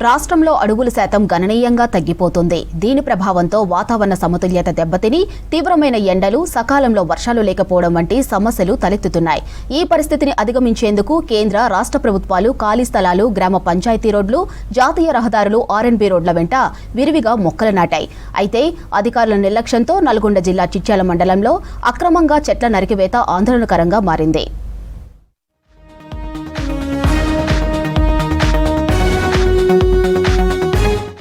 రాష్ట్రంలో అడుగుల శాతం గణనీయంగా తగ్గిపోతుంది. దీని ప్రభావంతో వాతావరణ సమతుల్యత దెబ్బతిని తీవ్రమైన ఎండలు, సకాలంలో వర్షాలు లేకపోవడం వంటి సమస్యలు తలెత్తుతున్నాయి. ఈ పరిస్థితిని అధిగమించేందుకు కేంద్ర, రాష్ట్ర ప్రభుత్వాలు ఖాళీ స్థలాలు, గ్రామ పంచాయతీ రోడ్లు, జాతీయ రహదారులు, ఆర్ఎన్బి రోడ్ల వెంట విరివిగా మొక్కలు నాటాయి. అయితే అధికారుల నిర్లక్ష్యంతో నల్గొండ జిల్లా చిట్యాల మండలంలో అక్రమంగా చెట్ల నరికివేత ఆందోళనకరంగా మారింది.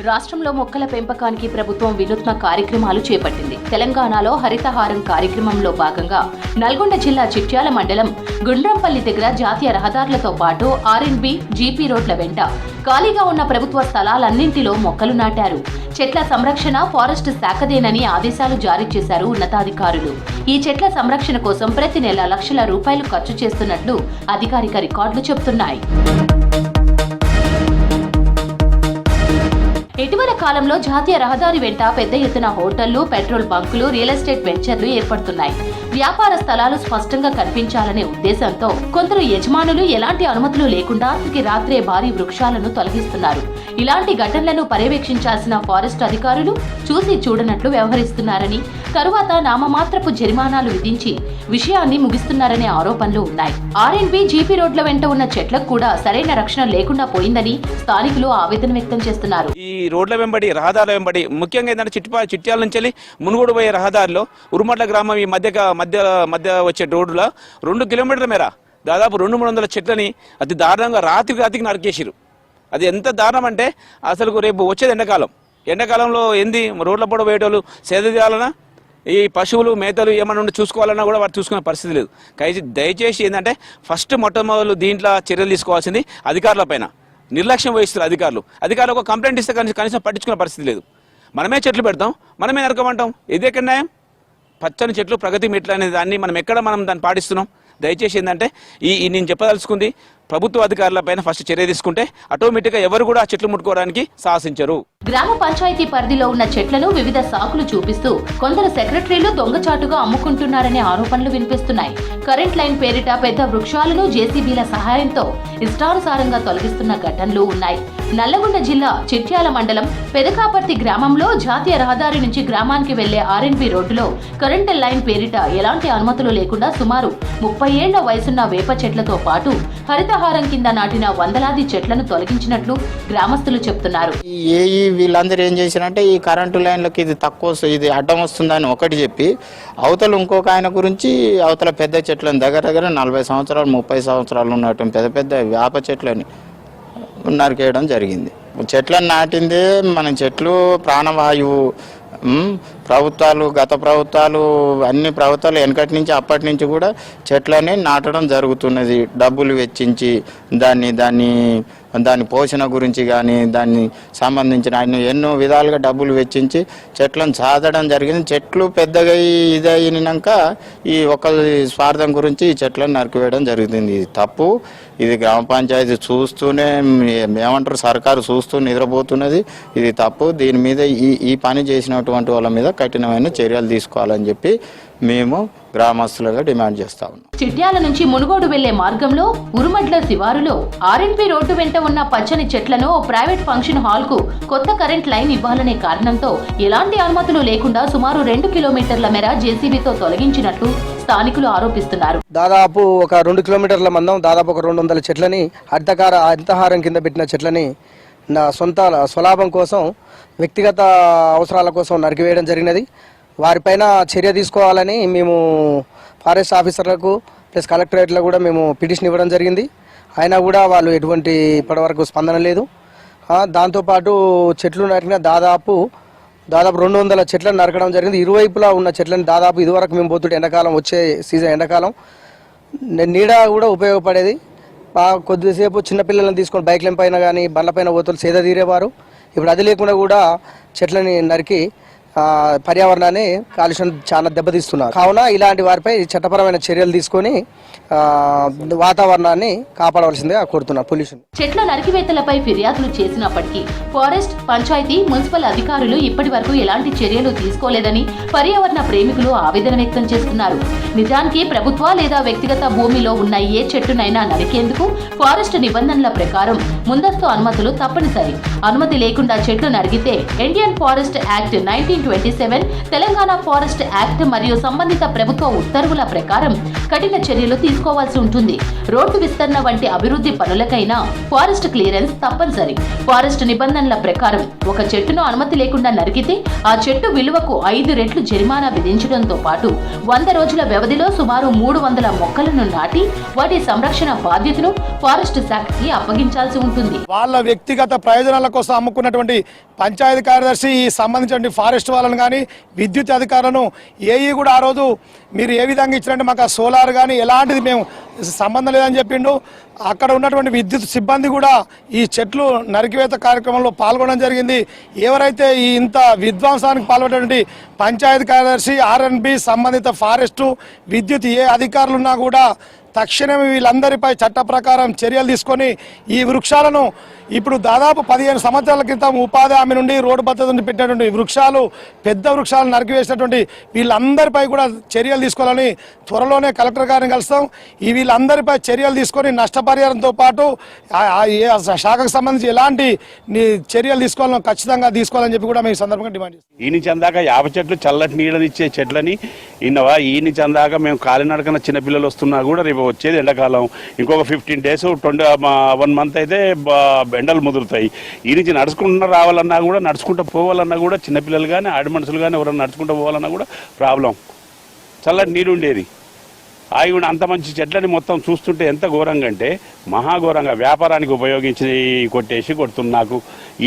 రాష్ట్రంలో మొక్కల పెంపకానికి ప్రభుత్వం వినూత్న కార్యక్రమాలు చేపట్టింది. తెలంగాణలో హరితహారం కార్యక్రమంలో భాగంగా నల్గొండ జిల్లా చిట్యాల మండలం గుండ్రంపల్లి దగ్గర జాతీయ రహదారులతో పాటు ఆర్ఎన్బి, జీపీ రోడ్ల వెంట ఖాళీగా ఉన్న ప్రభుత్వ స్థలాలన్నింటిలో మొక్కలు నాటారు. చెట్ల సంరక్షణ ఫారెస్ట్ శాఖదేనని ఆదేశాలు జారీ చేశారు ఉన్నతాధికారులు. ఈ చెట్ల సంరక్షణ కోసం ప్రతి నెల లక్షల రూపాయలు ఖర్చు చేస్తున్నట్లు అధికారిక రికార్డులు చెబుతున్నాయి. ఇటీవల కాలంలో జాతీయ రహదారి వెంట పెద్ద ఎత్తున హోటళ్లు, పెట్రోల్ బంకులు, రియల్ ఎస్టేట్ వెంచర్లు ఏర్పడుతున్నాయి. వ్యాపార స్థలాలు స్పష్టంగా కనిపించాలనే ఉద్దేశంతో కొందరు యజమానులు ఎలాంటి అనుమతులు లేకుండా రాత్రే భారీ వృక్షాలను తొలగిస్తున్నారు. ఇలాంటి ఘటనలను పర్యవేక్షించాల్సిన ఫారెస్ట్ అధికారులు చూసి చూడనట్లు వ్యవహరిస్తున్నారని, తరువాత నామమాత్రపు జరిమానాలు విధించి విషయాన్ని ముగిస్తున్నారనే ఆరోపణలు ఉన్నాయి. ఆర్ఎన్బి, జీపీ రోడ్ల వెంట ఉన్న చెట్లకు కూడా సరైన రక్షణ లేకుండా పోయిందని స్థానికులు ఆవేదన వ్యక్తం చేస్తున్నారు. ఈ రోడ్ల వెంబడి, రహదారుల వెంబడి ముఖ్యంగా ఏంటంటే చిట్యాల నుంచి మునుగోడు పోయే రహదారిలో ఉరుమట్ల గ్రామం ఈ మధ్య వచ్చే రోడ్డులో 2 కిలోమీటర్ల మేర దాదాపు 200-300 చెట్లని అతి దారుణంగా రాత్రికి నరికేసిరు. అది ఎంత దారుణం అంటే అసలు రేపు వచ్చేది ఎండాకాలంలో ఏంది రోడ్ల పొడ వేయటోళ్ళు సేద తీయాలన్నా, ఈ పశువులు మేతలు ఏమన్నా ఉండి చూసుకోవాలన్నా కూడా వారు చూసుకునే పరిస్థితి లేదు. దయచేసి ఏంటంటే మొట్టమొదలు దీంట్లో చర్యలు తీసుకోవాల్సింది అధికారుల పైన. నిర్లక్ష్యం వహిస్తారు అధికారులు ఒక కంప్లైంట్ ఇస్తే కనీసం పట్టించుకునే పరిస్థితి లేదు. మనమే చెట్లు పెడతాం, మనమే నరకమంటాం. ఇది ఎక్కడ న్యాయం? పచ్చని చెట్లు ప్రగతి మెట్లు అనే దాన్ని మనం దాన్ని పాటిస్తున్నాం. దయచేసి ఏంటంటే నేను చెప్పదలుచుకుంది, ప్రభుత్వ అధికారులపైన ఫస్ట్ చర్య తీసుకుంటే ఆటోమేటిక్గా ఎవరు కూడా చెట్లు ముట్టుకోవడానికి సాహసించరు. గ్రామ పంచాయతీ పరిధిలో ఉన్న చెట్లను వివిధ సాకులు చూపిస్తూ కొందరు సెక్రటరీలు దొంగచాటుగా అమ్ముకుంటున్నారనే ఆరోపణలు వినిపిస్తున్నాయి. కరెంట్ లైన్ పేరిట పెద్ద వృక్షాలను జేసీబీల సహాయంతో ఇష్టానుసారంగా తొలగిస్తున్న ఘటనలు ఉన్నాయి. నల్లగొండ జిల్లా చిట్యాల మండలం పెదకాపర్తి గ్రామంలో జాతీయ రహదారి నుంచి గ్రామానికి వెళ్లే ఆర్ఎన్బి రోడ్డులో కరెంట్ లైన్ పేరిట ఎలాంటి అనుమతులు లేకుండా సుమారు 30 ఏళ్ల వయసున్న వేప చెట్లతో పాటు హరితహారం కింద నాటిన వందలాది చెట్లను తొలగించినట్లు గ్రామస్తులు చెప్తున్నారు. వీళ్ళందరూ ఏం చేశారంటే ఈ కరెంటు లైన్లకు ఇది అడ్డం వస్తుందని ఒకటి చెప్పి అవతల ఇంకొక ఆయన గురించి అవతల పెద్ద చెట్లను దగ్గర 40 సంవత్సరాలు 30 సంవత్సరాలు ఉన్నటువంటి పెద్ద వేప చెట్లని నరికేయడం జరిగింది. చెట్లను నాటిందే మన చెట్లు ప్రాణవాయువు. గత ప్రభుత్వాలు అన్ని ప్రభుత్వాలు వెనకటి నుంచి అప్పటి నుంచి కూడా చెట్లని నాటడం జరుగుతున్నది. డబ్బులు వెచ్చించి దాని పోషణ గురించి కానీ దాన్ని సంబంధించిన ఎన్నో విధాలుగా డబ్బులు వెచ్చించి చెట్లను సాధడం జరిగింది. చెట్లు పెద్దగా ఇదైనాక ఈ ఒకరి స్వార్థం గురించి ఈ చెట్లను నరికివేయడం జరుగుతుంది. ఇది తప్పు. ఇది గ్రామ పంచాయతీ చూస్తూనే ఏమంటారు, సర్కారు చూస్తూ నిద్రపోతున్నది. ఇది తప్పు. దీని మీద ఈ పని చేసినటువంటి వాళ్ళ మీద కఠినమైన చర్యలు తీసుకోవాలని చెప్పి మేము గ్రామస్తులుగా డిమాండ్ చేస్తా ఉన్నాం. చిట్యాల నుంచి మునుగోడు వెళ్లే మార్గంలో ఉరుమడ్ల శివారులో ఆర్ఎన్బి రోడ్డు వెంట ఉన్న పచ్చని చెట్లను ప్రైవేట్ ఫంక్షన్ హాల్ కు కొత్త కరెంట్ లైన్ ఇవ్వాలనే కారణంతో ఎలాంటి అనుమతులు లేకుండా సుమారు 2 కిలోమీటర్ల మేర జేసీబీతో తొలగించినట్లు స్థానికులు ఆరోపిస్తున్నారు. దాదాపు ఒక 2 కిలోమీటర్ల మందం, దాదాపు ఒక 200 చెట్లని హరితహారం కింద పెట్టిన చెట్లని సొంత స్వలాభం కోసం, వ్యక్తిగత అవసరాల కోసం నరికివేయడం జరిగినది. వారిపైన చర్య తీసుకోవాలని మేము ఫారెస్ట్ ఆఫీసర్లకు ప్లస్ కలెక్టరేట్లో కూడా మేము పిటిషన్ ఇవ్వడం జరిగింది. అయినా కూడా వాళ్ళు ఎటువంటి ఇప్పటివరకు స్పందన లేదు. దాంతోపాటు చెట్లు నరికిన దాదాపు 200 చెట్లను నరకడం జరిగింది. ఇరువైపులా ఉన్న చెట్లను దాదాపు ఇదివరకు మేము పోతుంటే ఎండాకాలం, వచ్చే సీజన్ ఎండాకాలం నీడ కూడా ఉపయోగపడేది. కొద్దిసేపు చిన్నపిల్లలను తీసుకొని బైక్ల పైన కానీ బండ్ల పైన పోతులు సేద తీరేవారు. ఇప్పుడు అది లేకుండా కూడా చెట్లని నరికి పర్యావరణాన్ని కాలుష్యం చాలా దెబ్బతీస్తున్నారు. కావున ఇలాంటి వారిపై చట్టపరమైన చర్యలు తీసుకొని వాతావరణాన్ని కాపాడవలసిందిగా కోరుతున్నారు. పొల్యూషన్ చెట్ల నరికివేతలపై ఫిర్యాదులు చేసినప్పటికీ ఫారెస్ట్, పంచాయతీ, మున్సిపల్ అధికారులు ఇప్పటి వరకు ఎలాంటి చర్యలు తీసుకోలేదని పర్యావరణ ప్రేమికులు ఆవేదన వ్యక్తం చేస్తున్నారు. నిజానికి ప్రభుత్వ లేదా వ్యక్తిగత భూమిలో ఉన్న ఏ చెట్టునైనా నరికేందుకు ఫారెస్ట్ నిబంధనల ప్రకారం ముందస్తు అనుమతులు తప్పనిసరి. అనుమతి లేకుండా చెట్లు నరికితే Indian forest act 1927, Telangana forest act మరియు సంబంధిత ప్రభుత్వ ఉత్తర్వుల ప్రకారం కఠిన చర్యలు తీసుకోవాల్సి ఉంటుంది. రోడ్డు విస్తరణ వంటి అభివృద్ధి పనులకైనా ఫారెస్ట్ క్లియరెన్స్ తప్పనిసరి. ఫారెస్ట్ నిబంధనల ప్రకారం ఒక చెట్టును అనుమతి లేకుండా నరికితే ఆ చెట్టు విలువకు 5 రెట్లు జరిమానా విధించడంతో పాటు 100 రోజుల వ్యవధిలో సుమారు 300 మొక్కలను నాటి వాటి సంరక్షణ బాధ్యతను ఫారెస్ట్ శాఖకి అప్పగించాల్సి ఉంటుంది. వాళ్ళ వ్యక్తిగత ప్రయోజనాల కోసం అమ్ముకున్నటువంటి పంచాయతీ కార్యదర్శి సంబంధించిన ఫారెస్ట్ వాళ్ళని కానీ విద్యుత్ అధికారులను ఏఈ కూడా ఆ రోజు మీరు ఏ విధంగా ఇచ్చినట్టు మాకు ఆ సోలార్ కానీ ఎలాంటిది మేము సంబంధం లేదని చెప్పిండు. అక్కడ ఉన్నటువంటి విద్యుత్ సిబ్బంది కూడా ఈ చెట్లు నరికివేత కార్యక్రమంలో పాల్గొనడం జరిగింది. ఎవరైతే ఈ ఇంత విధ్వంసానికి పాల్పడేటువంటి పంచాయతీ కార్యదర్శి, ఆర్ఎన్బి, సంబంధిత ఫారెస్టు, విద్యుత్ ఏ అధికారులు ఉన్నా కూడా తక్షణమే వీళ్ళందరిపై చట్ట ప్రకారం చర్యలు తీసుకొని ఈ వృక్షాలను ఇప్పుడు దాదాపు 15 సంవత్సరాల క్రితం ఉపాధి హామీ నుండి రోడ్డు భద్రత నుండి పెట్టినటువంటి వృక్షాలు, పెద్ద వృక్షాలు నరికివేసినటువంటి వీళ్ళందరిపై కూడా చర్యలు తీసుకోవాలని త్వరలోనే కలెక్టర్ గారిని కలుస్తాం. ఈ వీళ్ళందరిపై చర్యలు తీసుకొని నష్టపరిహారంతో పాటు శాఖకు సంబంధించి ఎలాంటి చర్యలు తీసుకోవాలో ఖచ్చితంగా తీసుకోవాలని చెప్పి కూడా మేము ఈ సందర్భంగా డిమాండ్ చేస్తాం. ఈ నుంచి అందాక 50 చెట్లు చల్లటి నీడనిచ్చే చెట్లని ఇన్నవా ఈ నుంచి అందాక మేము కాలినడకన చిన్నపిల్లలు వస్తున్నా కూడా రేపు వచ్చేది ఎండాకాలం. ఇంకొక 15 days 1 month అయితే ఎండలు ముదురుతాయి. ఈ నుంచి నడుచుకుంటూ రావాలన్నా కూడా, నడుచుకుంటూ పోవాలన్నా కూడా, చిన్నపిల్లలు కానీ ఆడి మనుషులు కానీ ఎవరైనా నడుచుకుంటూ పోవాలన్నా కూడా ప్రాబ్లం. చల్లటి నీరు ఉండేది. అవి కూడా అంత మంచి చెట్లని మొత్తం చూస్తుంటే ఎంత ఘోరంగా అంటే మహాఘోరంగా వ్యాపారానికి ఉపయోగించి కొట్టేసి కొడుతుంది. నాకు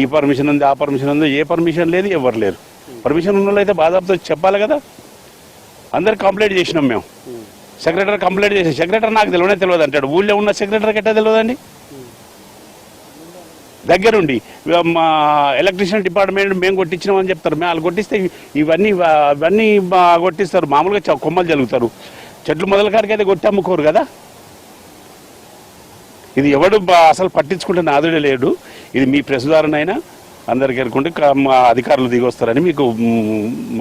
ఈ పర్మిషన్ ఉంది, ఆ పర్మిషన్ ఉంది, ఏ పర్మిషన్ లేదు, ఎవరు లేరు. పర్మిషన్ ఉన్న అయితే బాధాపుతో చెప్పాలి కదా. అందరు కంప్లైంట్ చేసినాం మేము. సెక్రటరీ కంప్లైంట్ చేసి సెక్రటరీ నాకు తెలియదు అంటాడు. ఊళ్ళో ఉన్న సెక్రటరీకి ఎట్టా తెలియదండి? దగ్గరుండి మా ఎలక్ట్రిషియన్ డిపార్ట్మెంట్ మేము కొట్టించినామని చెప్తారు. మేము వాళ్ళు కొట్టిస్తే ఇవన్నీ కొట్టిస్తారు. మామూలుగా కొమ్మలు జరుగుతారు. చెట్లు మొదల కాడికి అయితే కొట్టి అమ్ముకోరు కదా. ఇది ఎవడు అసలు పట్టించుకుంటే నాదుడే లేడు. ఇది మీ ప్రెస్ ద్వారానైనా అందరికి అనుకుంటే అధికారులు దిగొస్తారని మీకు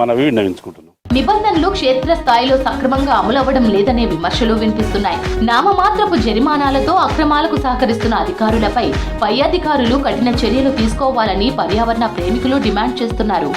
మనవి విన్నవించుకుంటున్నాం. నిబంధనలు క్షేత్రస్థాయిలో సక్రమంగా అమలవ్వడం లేదనే విమర్శలు వినిపిస్తున్నాయి. నామమాత్రపు జరిమానాలతో అక్రమాలకు సహకరిస్తున్న అధికారులపై పై అధికారులు కఠిన చర్యలు తీసుకోవాలని పర్యావరణ ప్రేమికులు డిమాండ్ చేస్తున్నారు.